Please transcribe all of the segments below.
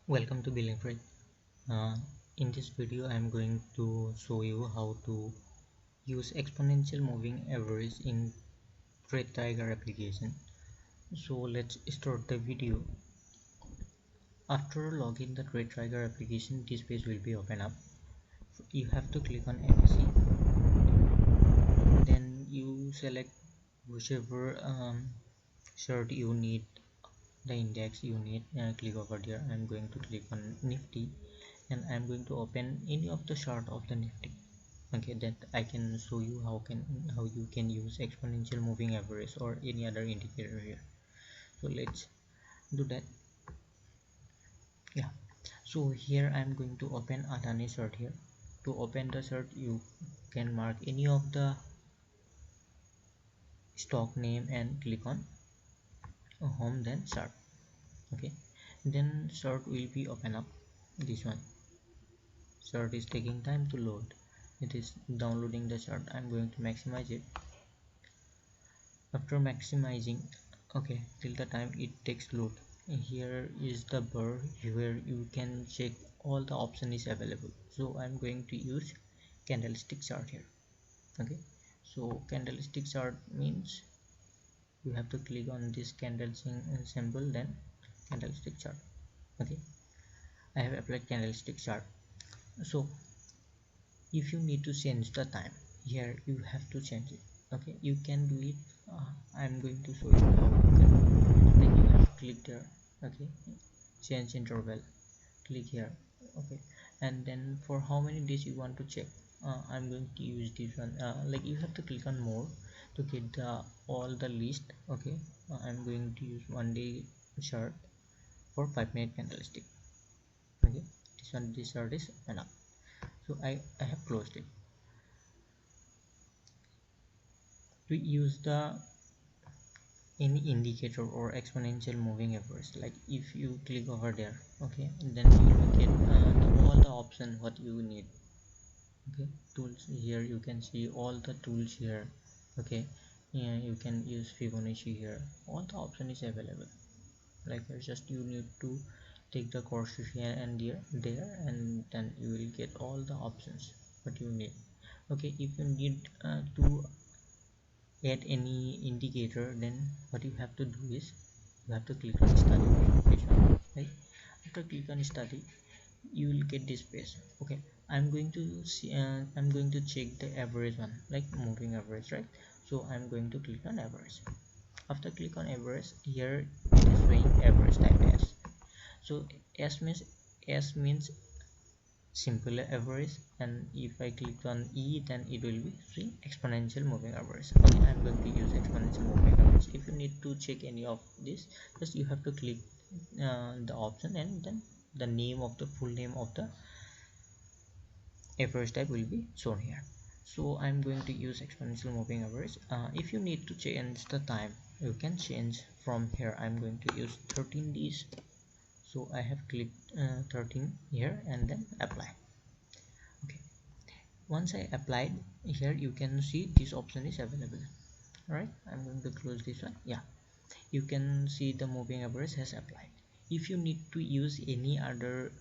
Welcome to Billing Fridge. In this video, I am going to show you how to use exponential moving average in Trade Tiger application. So let's start the video. After logging the Trade Tiger application, this page will be open up. You have to click on MSC. Then you select whichever chart you need, the index you need. Click over there. I am going to click on Nifty, and I am going to open any of the chart of the Nifty. Okay, that I can show you how you can use exponential moving average or any other indicator here. So let's do that. Yeah, so here I'm going to open Adani chart here. To open the chart, you can mark any of the stock name and click on home, then chart. Okay, then chart will be open up. This one chart is taking time to load. It is downloading the chart. I'm going to maximize it. After maximizing, okay, till the time it takes load, here is the bar where you can check all the option is available. So I'm going to use candlestick chart here. Okay, so candlestick chart means you have to click on this candle symbol, then candlestick chart. Okay, I have applied candlestick chart. So if you need to change the time, here you have to change it. Okay, you can do it. I'm going to show you how you can. Then you have to click there. Okay, change interval, click here. Okay, and then for how many days you want to check, I'm going to use this one. Like you have to click on more to get the all the list. Okay, I'm going to use 1 day chart for 5-minute candlestick. Okay, this chart is enough. So I have closed it. To use the any indicator or exponential moving average, like if you click over there, okay, then you will get all the option what you need. Okay, tools, here you can see all the tools here. Okay, yeah, you can use Fibonacci here. All the option is available. Like just you need to take the course here and there, and then you will get all the options what you need. Okay, if you need to add any indicator, then what you have to do is you have to click on study, right? After click on study, you will get this page. Okay, I'm going to see I'm going to check the average one, like moving average, right? So I'm going to click on average. After click on average, here it is showing average type S. So S means simple average, and if I click on E, then it will be showing exponential moving average. Okay, I'm going to use exponential moving average. If you need to check any of this, just you have to click the option, and then the name of the full name of the average type will be shown here. So I'm going to use exponential moving average. If you need to change the time, you can change from here. I'm going to use 13 days. So I have clicked 13 here, and then apply. Okay, once I applied, here you can see this option is available. All right, I'm going to close this one. Yeah, you can see the moving average has applied. If you need to use any other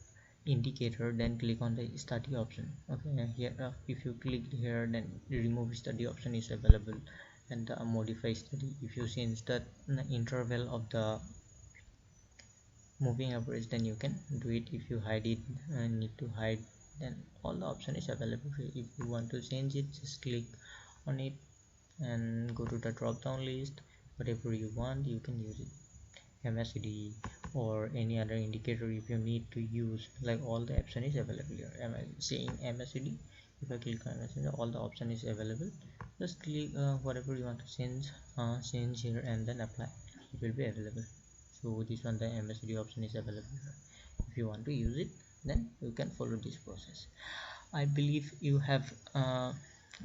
indicator, then click on the study option. Okay, here if you click here, then the remove study option is available, and the modify study, if you change the interval of the moving average, then you can do it. If you hide it and need to hide, then all the option is available. If you want to change it, just click on it and go to the drop down list. Whatever you want, you can use it. MACD or any other indicator if you need to use, like all the option is available here. Am I saying MACD? If I click on MACD, all the option is available. Just click whatever you want to change here, and then apply. It will be available. So this one, the MACD option is available here. If you want to use it, then you can follow this process. I believe you have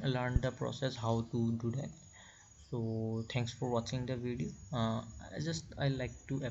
learned the process how to do that. So thanks for watching the video. I like to